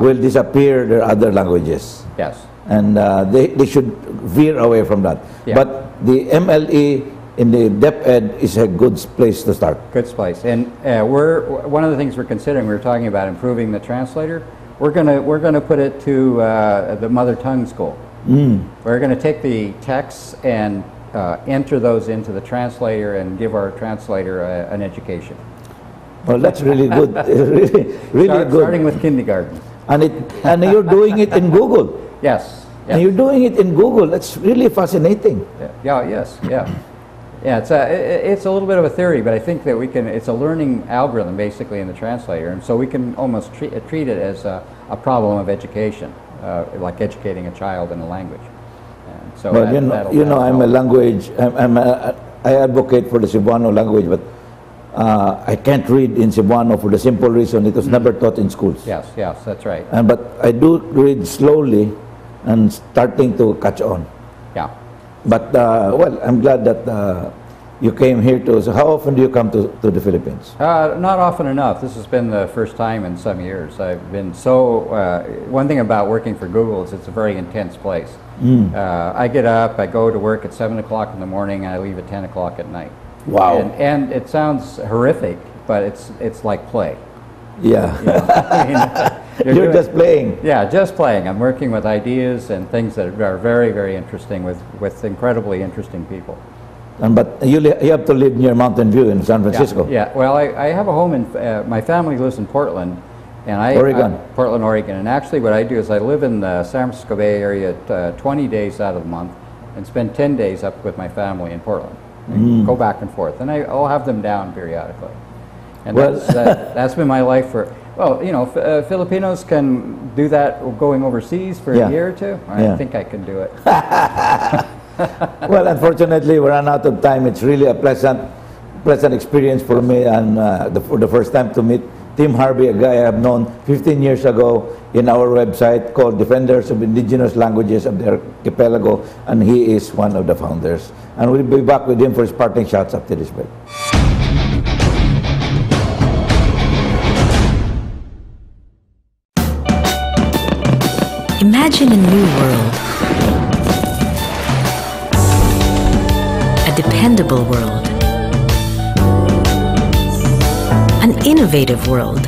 S1: will disappear their other languages.
S10: Yes.
S1: And they should veer away from that.
S10: Yeah.
S1: But the MLE in the DepEd is a good place to start.
S10: Good place. And one of the things we're considering, we were talking about improving the translator. We're gonna put it to the mother tongue school. We're going to take the texts and enter those into the translator and give our translator an education.
S1: Well, that's really good. really good.
S10: Starting with kindergarten.
S1: And you're doing it in Google.
S10: Yes.
S1: And you're doing it in Google. That's really fascinating.
S10: Yeah. Yes. Yeah. Yeah. It's a little bit of a theory, but I think that we can. It's a learning algorithm basically in the translator, and so we can almost treat it as a problem of education. Like educating a child in a language. And so
S1: well, I'm a language, I advocate for the Cebuano language, but I can't read in Cebuano for the simple reason it was never taught in schools.
S10: Yes, that's right.
S1: But I do read slowly and starting to catch on.
S10: Yeah.
S1: But, well, I'm glad that you came here so how often do you come to the Philippines?
S10: Not often enough. This has been the first time in some years. I've been one thing about working for Google is it's a very intense place. I get up, I go to work at 7 o'clock in the morning, and I leave at 10 o'clock at night.
S1: Wow.
S10: And it sounds horrific, but it's like play.
S1: Yeah. You're just playing.
S10: Yeah, just playing. I'm working with ideas and things that are very, very interesting with incredibly interesting people.
S1: But you have to live near Mountain View in San Francisco.
S10: Yeah. Well, I have a home in, my family lives in Portland. And
S1: Oregon.
S10: Portland, Oregon. And actually what I do is I live in the San Francisco Bay Area 20 days out of the month and spend 10 days up with my family in Portland. Go back and forth. And I'll have them down periodically. And that's been my life for, well, you know, Filipinos can do that going overseas for a year or two. I think I can do it.
S1: Well, unfortunately, we ran out of time. It's really a pleasant experience for me, and for the first time to meet Tim Harvey, a guy I have known 15 years ago in our website called Defenders of Indigenous Languages of the Archipelago, and he is one of the founders. And we'll be back with him for his parting shots after this break.
S2: Imagine a new world. A dependable world. An innovative world.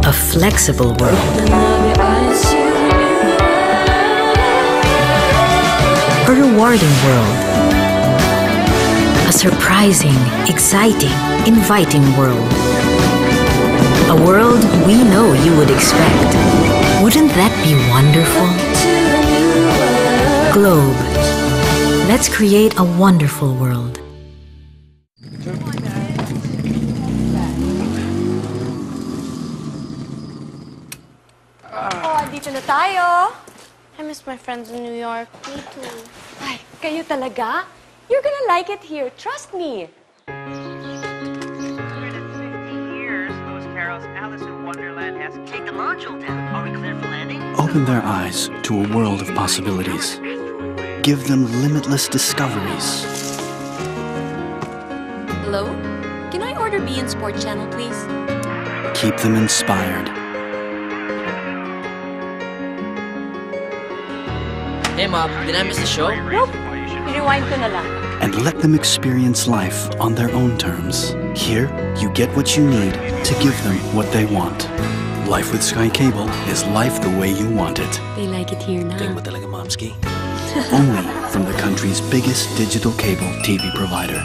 S2: A flexible world. A rewarding world. A surprising, exciting, inviting world. A world we know you would expect. Wouldn't that be wonderful? Globe. Let's create a wonderful world.
S4: Oh, andito na tayo.
S3: I miss my friends in New York. Me too.
S4: Ay, kayo talaga? You're gonna like it here. Trust me.
S5: Alice in Wonderland has kicked the module down. Are we clear for landing?
S6: Open their eyes to a world of possibilities. Give them limitless discoveries.
S7: Hello? Can I order Be in Sport channel, please?
S6: Keep them inspired.
S8: Hey, Mom, did I miss the show?
S4: Nope. Rewind ko na lang.
S6: And let them experience life on their own terms. Here, you get what you need to give them what they want. Life with Sky Cable is life the way you want it.
S7: They like it here now.
S8: Galing mo talaga, Momski.
S6: Only from the country's biggest digital cable TV provider.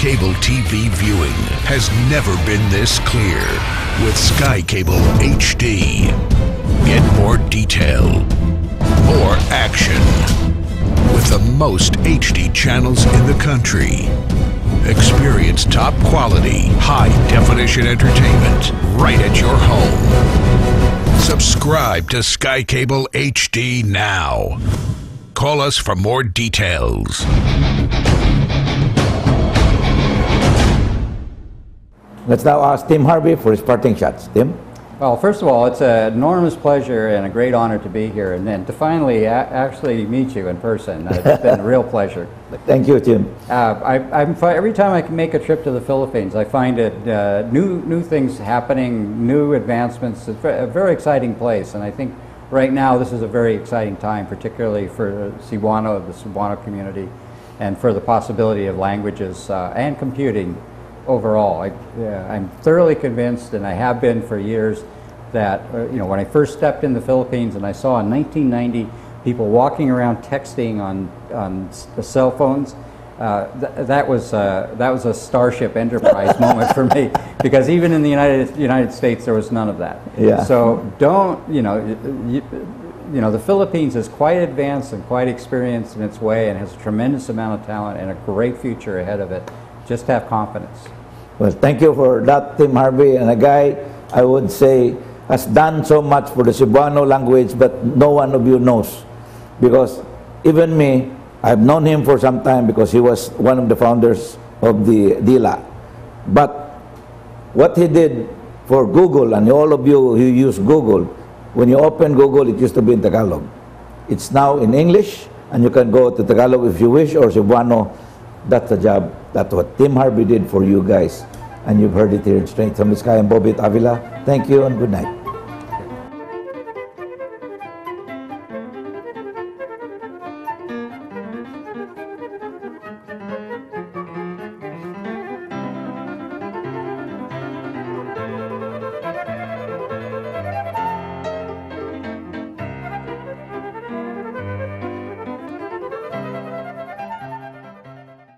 S9: Cable TV viewing has never been this clear with Sky Cable HD. Get more detail, more action, with the most HD channels in the country. Experience top quality, high-definition entertainment right at your home. Subscribe to Sky Cable HD now. Call us for more details.
S1: Let's now ask Tim Harvey for his parting shots. Tim?
S10: Well, first of all, it's an enormous pleasure and a great honor to be here, and then to finally actually meet you in person. It's been a real pleasure.
S1: Thank you, Tim.
S10: Every time I can make a trip to the Philippines, I find it new things happening, new advancements. It's a very exciting place, and I think right now this is a very exciting time, particularly for Cebuano, the Cebuano community, and for the possibility of languages and computing overall. I'm thoroughly convinced, and I have been for years, that when I first stepped in the Philippines and I saw in 1990 people walking around texting on the cell phones, that was a Starship Enterprise moment for me, because even in the United States there was none of that.
S1: Yeah.
S10: So don't the Philippines is quite advanced and quite experienced in its way and has a tremendous amount of talent and a great future ahead of it. Just have confidence.
S1: Well, thank you for that, Tim Harvey, and a guy I would say has done so much for the Cebuano language, but no one of you knows, because even me, I've known him for some time because he was one of the founders of the DILA. But what he did for Google, and all of you who use Google, when you open Google, it used to be in Tagalog. It's now in English, and you can go to Tagalog if you wish, or Cebuano. That's the job. That's what Tim Harvey did for you guys. And you've heard it here straight from the sky. I'm Bobit Avila. Thank you and good night.